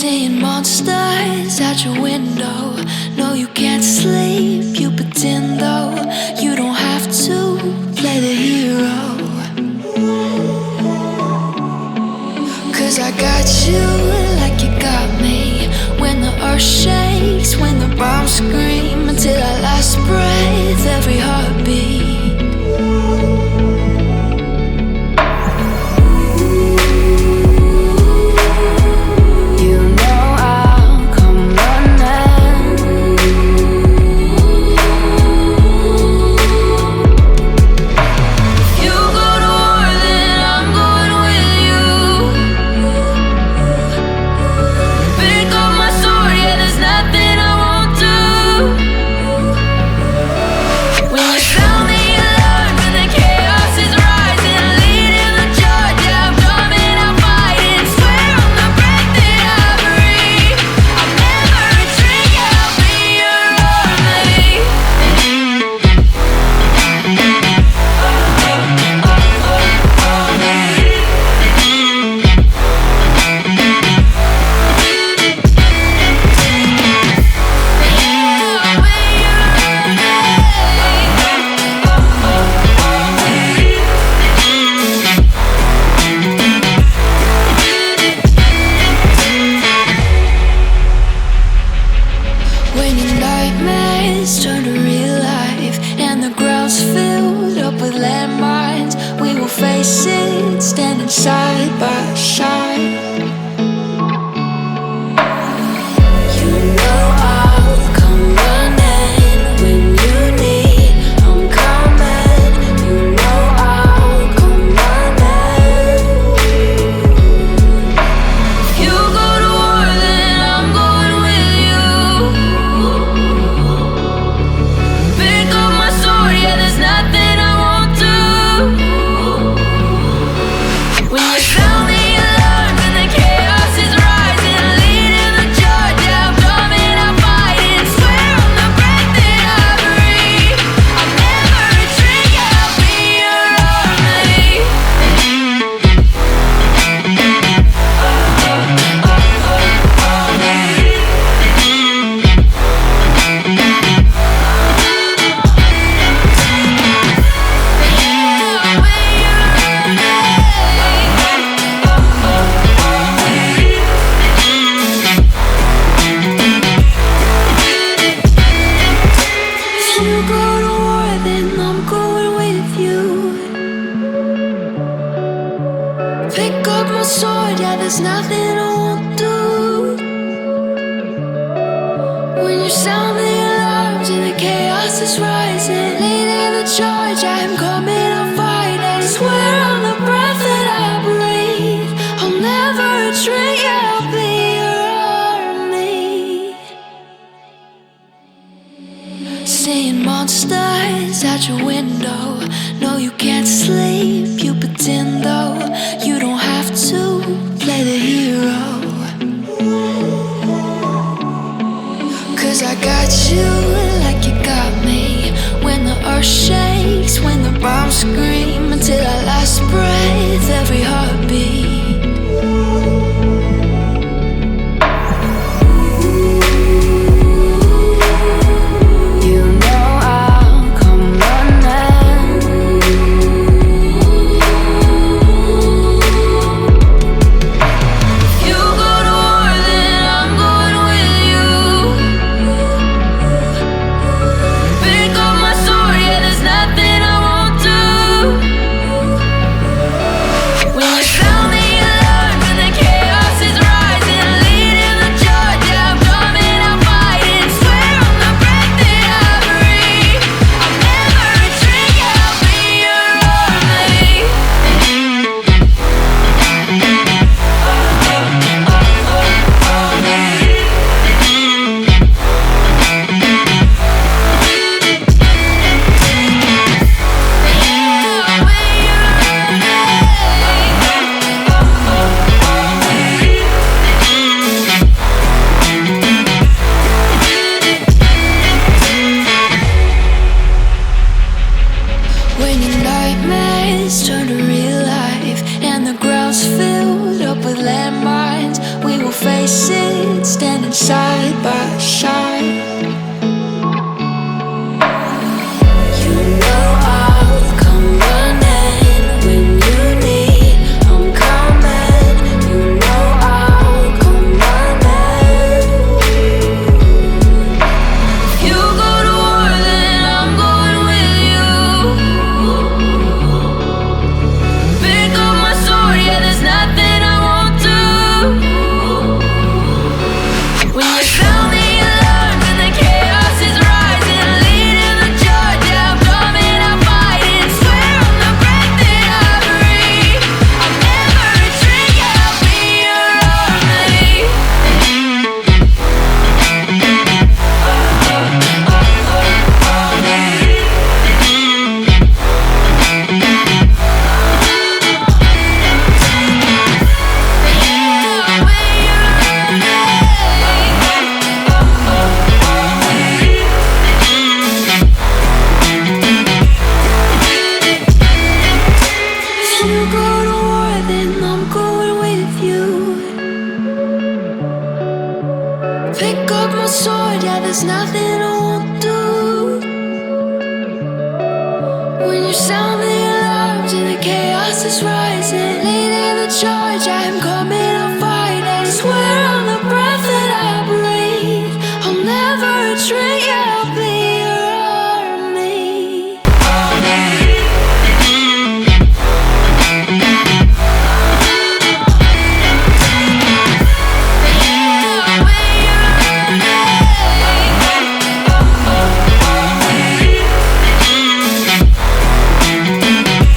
Seeing monsters at your window. No, you can't sleep, you pretend though. You don't have to play the hero. 'Cause I got you like you got me. When the earth shakes, when the bombs scream, until our last breath, every heartbeat. Turn to real life, and the ground's filled up with landmines. We will face it, standing side by side. You know I'll come running when you need. I'm coming. You know I'll come running. If you go to war, then I'm going with you. There's nothing I won't do. When you sound the alarm and the chaos is rising, leading the charge, yeah, I'm coming, I'm fighting. Swear on the breath that I breathe, I'll never retreat, yeah, I'll be your army. You go to war, then I'm going with you. Pick up my sword, yeah, there's nothing I won't do. When you sound the alarms and the chaos is rising, leading the charge, I'm coming, I'm fighting. Swear on the breath that I breathe, I'll never retreat, yeah, I'll be your army. Seeing monsters at your window. No, you can't sleep, you pretend though. You don't have to play the hero. 'Cause I got you like you got me. When the earth shakes, when the bombs scream, until our last breath, every heartbeat. there's nothing I won't do. When you sound the alarms and the chaos is rising, leading the charge, I'm